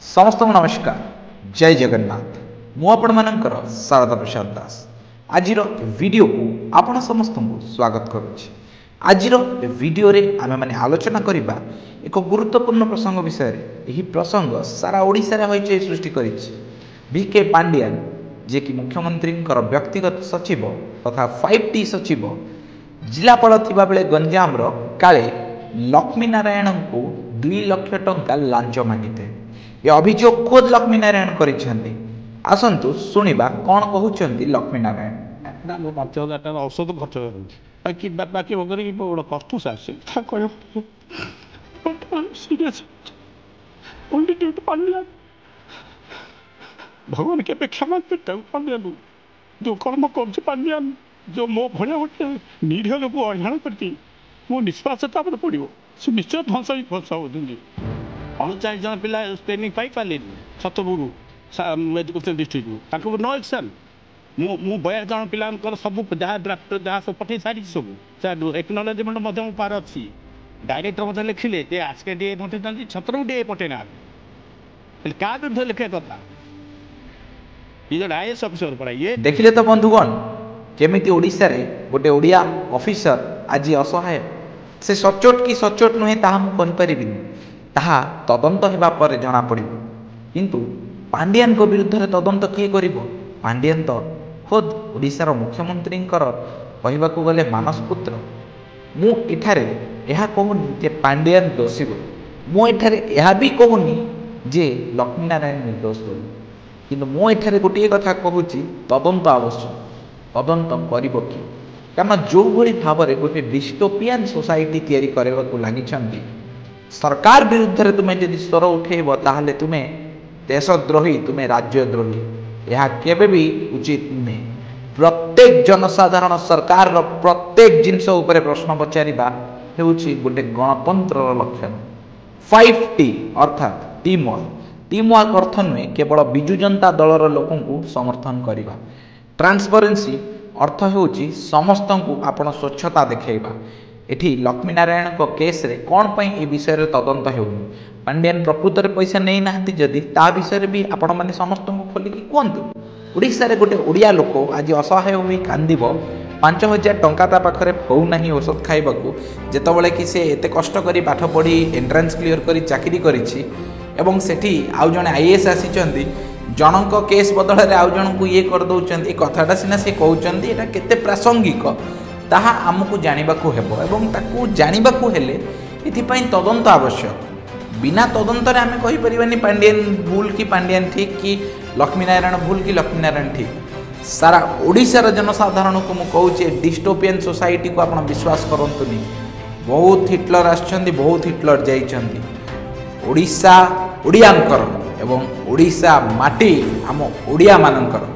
समस्त नमस्कार जय जगन्नाथ मुझर शारदा प्रसाद दास आज वीडियो को आपण समस्त को स्वागत करुच्ची। आज वीडियो रे आमे माने आलोचना करिबा एक गुरुत्वपूर्ण प्रसंग विषय यही प्रसंग सारा ओडिशा रे सृष्टि करिछि। बीके पांड्यान जे कि मुख्यमंत्री व्यक्तिगत सचिव तथा 5T सचिव जिलापाल थिबा बेले गंजाम रो काले लक्ष्मी नारायण को 2 लाख टंका लांच मागिते। ये अभियोग खुद लक्ष्मी नारायण करिसेंती। आसंतु सुनिबा कोन कहउचंती लक्ष्मी नारायण। ना 5,000 टाका औषध खर्च बाकी बाकी वगैरह की बड़ा कष्ट से था कयो serious only due to Pandya भगवान के अपेक्षा मत करता पांड्या जो कर्म कर पांड्या जो मो भया होते निरीह लोक अज्ञान करती मो निष्पासता पर पड़ो से निश्चय ध्वंस ही ध्वंस होती 40 जन पिला ट्रेनिंग पाई पाले सतगुरु मेडिकल डिस्ट्रिक्ट नो एक्शन मु 42 जन पिला सब जहाँ ड्राफ्ट जहाँ सब पठे सारी सब एक्नोलेजमेंट पार अच्छी डायरेक्टर मत लिखिले आजके डे पठे छतर डे पठे ना क्या विरुद्ध लिखे कथा IAS अफिसर पड़ा ये देखिले तो बंधुगण केमिति ओडिशा रे गोटे ओडिया ऑफिसर आज असहाय से सचोट कि सचोट नुहे ताहा मु कहि परिबिनी ताहा तदंत हेबा पर जना पड़िबो। किंतु पांड्यान को विरुद्ध रे तदंत किए करिबो? पांड्यान तो खुद ओडिशार मुख्यमंत्री कहबाकू गले मानस पुत्र। मु एठारे यह कहूनी जे पांड्यान दोषी बोली, मु एठारे यह भी कहूनी जे लक्ष्मी नारायण निर्दोष बोली। किंतु मु एठारे गोटे कथा कहूची तदंत आवश्यक। तदंत करिबो कि कारण जो भली भाव में गोटे डिस्टोपियन सोसाइटी तैयारी करबाकू लागिछंती सरकार विरुद्ध रे तुमे यदि स्वर उठेब ताहले तुमे देशद्रोही तुमे राज्यद्रोही यह केबे भी उचित नुहे। प्रत्येक जनसाधारण सरकार रो प्रत्येक जिनस उपरे प्रश्न पचारिबा हेउछि गोटे गणतंत्र लक्षण। 5T अर्थात टीम वर्क अर्थ नुहे केवल बिजु जनता दलर लोकंकु समर्थन करिबा। ट्रांसपेरेंसी अर्थ हेउछि समस्त को आपण स्वच्छता देखैबा। एठी लक्ष्मी नारायण को केस रे कौन पई ए विषय रे तदंत हेउनी पांड्यान प्रकृत रे पैसा नै नाहंती जदि ता विषय रे भी आपण माने समस्त को खोली कि कोंतु ओडिसा रे गोटे ओडिया लोक आज असहाय होई कांदिबो 5,000 टंका ता पाखरे पौ नाही औषध खाइबाकू जेतबेले कि से एते कष्ट करी पाठ पढ़ी एंट्रेंस क्लियर करी चाकरी करिछि एवं सेठी आउ जने IAS आसीचंदी जनक केस बदल रे आउ जन को ये कर दउचंदी कथाटा सिना से कहउचंदी एटा केते प्रासंगिक ताहा आमको जानिबाकू हेबो एवं ताकू जानिबाकू हेले एथिपाई तदंत आवश्यक। बिना तदंत रे आमे कहि परिबानी पांड्यान भूल कि पांड्यान ठीक कि लक्ष्मी नारायण भूल कि लक्ष्मी नारायण ठीक। सारा ओडिशार जनसाधारण को मु कहूचे डिस्टोपियन सोसाइटी को आपण विश्वास करंतुनी। बहुत हिटलर आछंदी बहुत हिटलर जाइछंदी। ओडिशा ओडियांकर एवं ओडिशा माटी आम ओडिया मानकर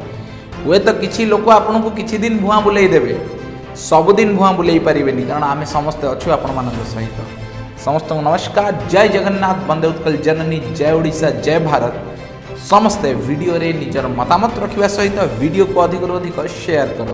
हुए तो किछि लोक आपन को किछि दिन भुआ बुलाई देबे सबुदिन भुआ बुलाई पारिबेनी कारण आमे समस्त अछु आपण मानक सहित। समस्त नमस्कार जय जगन्नाथ वंदे उत्कल जननी जय ओडिशा जय भारत। समस्त वीडियो रे निजर मतामत रखिबा सहित वीडियो को अधिक शेयर करो।